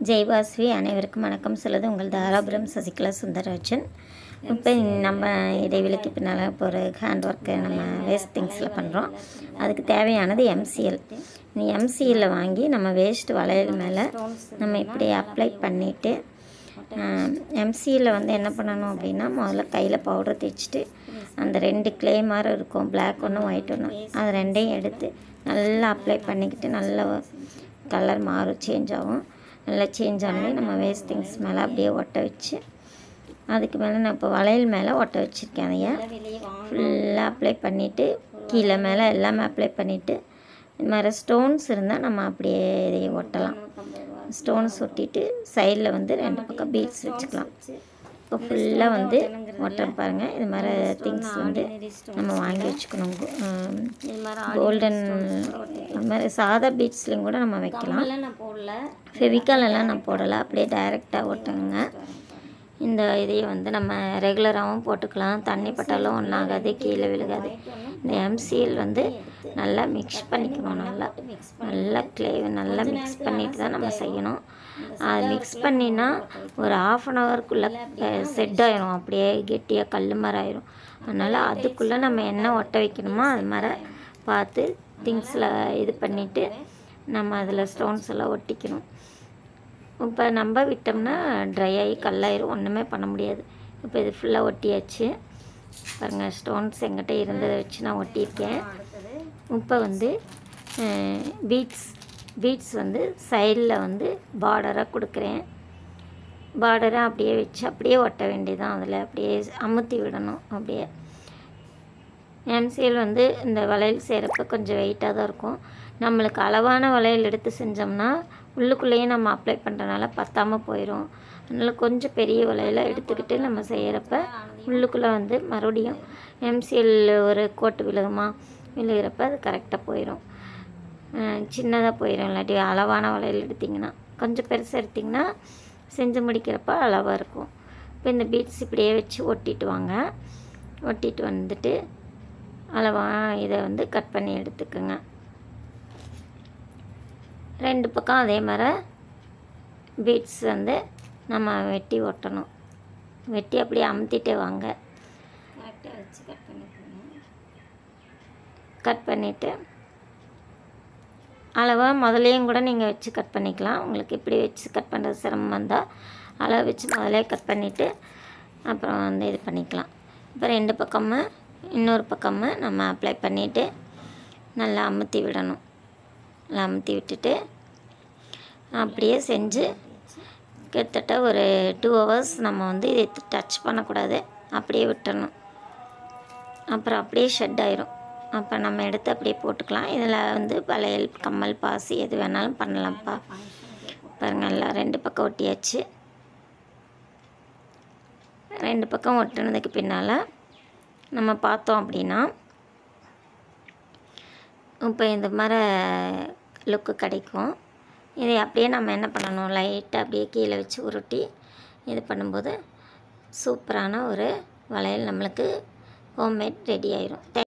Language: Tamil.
ஜெய் வாசவி அனைவருக்கும் வணக்கம் சொல்லுது உங்கள் தாராபுரம் சசிகலா சுந்தரராஜன். இப்போ நம்ம இடைவெளிக்கு பின்னால் இப்போ ஒரு ஹேண்ட் ஒர்க்கு நம்ம வேஸ்ட் திங்ஸில் பண்ணுறோம். அதுக்கு தேவையானது எம்சிஎல். இந்த எம்சிஎல்லை வாங்கி நம்ம வேஸ்ட் வளையல் மேலே நம்ம இப்படி அப்ளை பண்ணிவிட்டு எம்சிஎல்ல என்ன பண்ணணும் அப்படின்னா, முதல்ல கையில் பவுடர் தேய்ச்சிட்டு அந்த 2 கிளே மாதிரி இருக்கும், பிளாக் ஒன்று ஒயிட் ஒன்று, அது ரெண்டையும் எடுத்து நல்லா அப்ளை பண்ணிக்கிட்டு நல்லா கலர் மாறும், சேஞ்ச் ஆகும். நல்லா சேஞ்ச் ஆனது நம்ம வேஸ்ட் திங்ஸ் மேலே அப்படியே ஒட்ட வச்சு அதுக்கு மேலே நான் இப்போ வளையல் மேலே ஒட்ட வச்சுருக்கேன். அதையே ஃபுல்லாக அப்ளை பண்ணிவிட்டு கீழே மேலே எல்லாமே அப்ளை பண்ணிவிட்டு இது மாதிரி ஸ்டோன்ஸ் இருந்தால் நம்ம அப்படியே இதையே ஒட்டலாம். ஸ்டோன்ஸ் ஒட்டிட்டு சைடில் 2 பக்கம் பீட்ஸ் வச்சுக்கலாம். இப்போ ஃபுல்லாக ஒட்ட பாருங்கள். இது மாதிரி திங்ஸ் நம்ம வாங்கி வச்சுக்கணும். கோல்டன் அது மாதிரி சாதா பீட்ஸ்லையும் கூட நம்ம வைக்கலாம். ஃபெவிகால் எல்லாம் நான் போடலை, அப்படியே டைரெக்டாக ஒட்டுங்க. இந்த இதையே நம்ம ரெகுலராகவும் போட்டுக்கலாம், தண்ணி பட்டாலும் ஒன்றாகாது, கீழே விழுகாது. இந்த எம்சிஎல் நல்லா மிக்ஸ் பண்ணிக்கணும். நல்லா கிளேவை நல்லா மிக்ஸ் பண்ணிட்டு தான் நம்ம செய்யணும். அது மிக்ஸ் பண்ணினா ஒரு 1/2 ஹவருக்குள்ளே செட் ஆயிரும், அப்படியே கெட்டியாக கல் மாதிரி ஆயிரும். அதனால் அதுக்குள்ளே நம்ம என்ன ஒட்ட வைக்கணுமோ அது மாதிரி பார்த்து திங்ஸில் இது பண்ணிவிட்டு நம்ம அதில் ஸ்டோன்ஸ் எல்லாம் ஒட்டிக்கணும். இப்போ நம்ம விட்டோம்னா ட்ரை ஆகி கல்லாயிரும், ஒன்றுமே பண்ண முடியாது. இப்போ இது ஃபுல்லாக ஒட்டியாச்சு பாருங்கள். ஸ்டோன்ஸ் எங்கிட்ட இருந்ததை வச்சு நான் ஒட்டியிருக்கேன். இப்போ பீட்ஸ் சைடில் பார்டராக கொடுக்குறேன். பார்டராக அப்படியே வச்சு அப்படியே ஒட்ட வேண்டியதான். அதில் அப்படியே அமுத்தி விடணும். அப்படியே எம்சிஎல் இந்த வளையல் செய்கிறப்ப கொஞ்சம் வெயிட்டாக தான் இருக்கும். நம்மளுக்கு அளவான வளையல் எடுத்து செஞ்சோம்னா உள்ளுக்குள்ளேயே நம்ம அப்ளை பண்ணுறனால பத்தாமல் போயிடும். அதனால் கொஞ்சம் பெரிய வளையலாக எடுத்துக்கிட்டு நம்ம செய்கிறப்ப உள்ளுக்குள்ளே மறுபடியும் எம்சிஎல் ஒரு கோட்டு விழுகிறப்ப அது கரெக்டாக போயிடும். சின்னதாக போயிடும். இல்லாட்டி அளவான வளையல் எடுத்திங்கன்னா, கொஞ்சம் பெருசாக எடுத்திங்கன்னா செஞ்சு முடிக்கிறப்ப அளவாக இருக்கும். இப்போ இந்த பீட்ஸ் இப்படியே வச்சு ஒட்டிட்டு வாங்க. ஒட்டிட்டு அளவாக இதை கட் பண்ணி எடுத்துக்கோங்க. 2 பக்கம் அதே மாதிரி பீட்ஸ் நம்ம வெட்டி ஒட்டணும். வெட்டி அப்படியே அமுத்திட்டே வாங்க. கரெக்டாக வச்சு கட் பண்ணிவிட்டு அளவாக முதலையும் கூட நீங்கள் வச்சு கட் பண்ணிக்கலாம். உங்களுக்கு இப்படி வச்சு கட் பண்ணுறது சிரமம் வந்தால் அளவு வச்சு முதலே கட் பண்ணிவிட்டு அப்புறம் இது பண்ணிக்கலாம். இப்போ 2 பக்கமும் இன்னொரு பக்கமும் நம்ம அப்ளை பண்ணிவிட்டு நல்லா அமுத்தி விடணும். நல்லா அமுத்தி விட்டுட்டு அப்படியே செஞ்சு கிட்டத்தட்ட ஒரு 2 ஹவர்ஸ் நம்ம இதை டச் பண்ணக்கூடாது, அப்படியே விட்டுறணும். அப்புறம் அப்படியே ஷெட் ஆயிரும். அப்போ நம்ம எடுத்து அப்படியே போட்டுக்கலாம். இதில் வளையல், கம்மல், பாசி எது வேணாலும் பண்ணலாம்ப்பா. பாருங்கள், எல்லாம் 2 பக்கம் ஒட்டியாச்சு. 2 பக்கம் ஒட்டினதுக்கு பின்னால் நம்ம பார்த்தோம் அப்படின்னா இப்போ இந்த மாதிரி லுக்கு கிடைக்கும். இதை அப்படியே நம்ம என்ன பண்ணணும், லைட்டாக அப்படியே கீழே வச்சு உருட்டி இது பண்ணும்போது சூப்பரான ஒரு வளையல் நம்மளுக்கு ஹோம்மேட் ரெடி ஆயிரும்.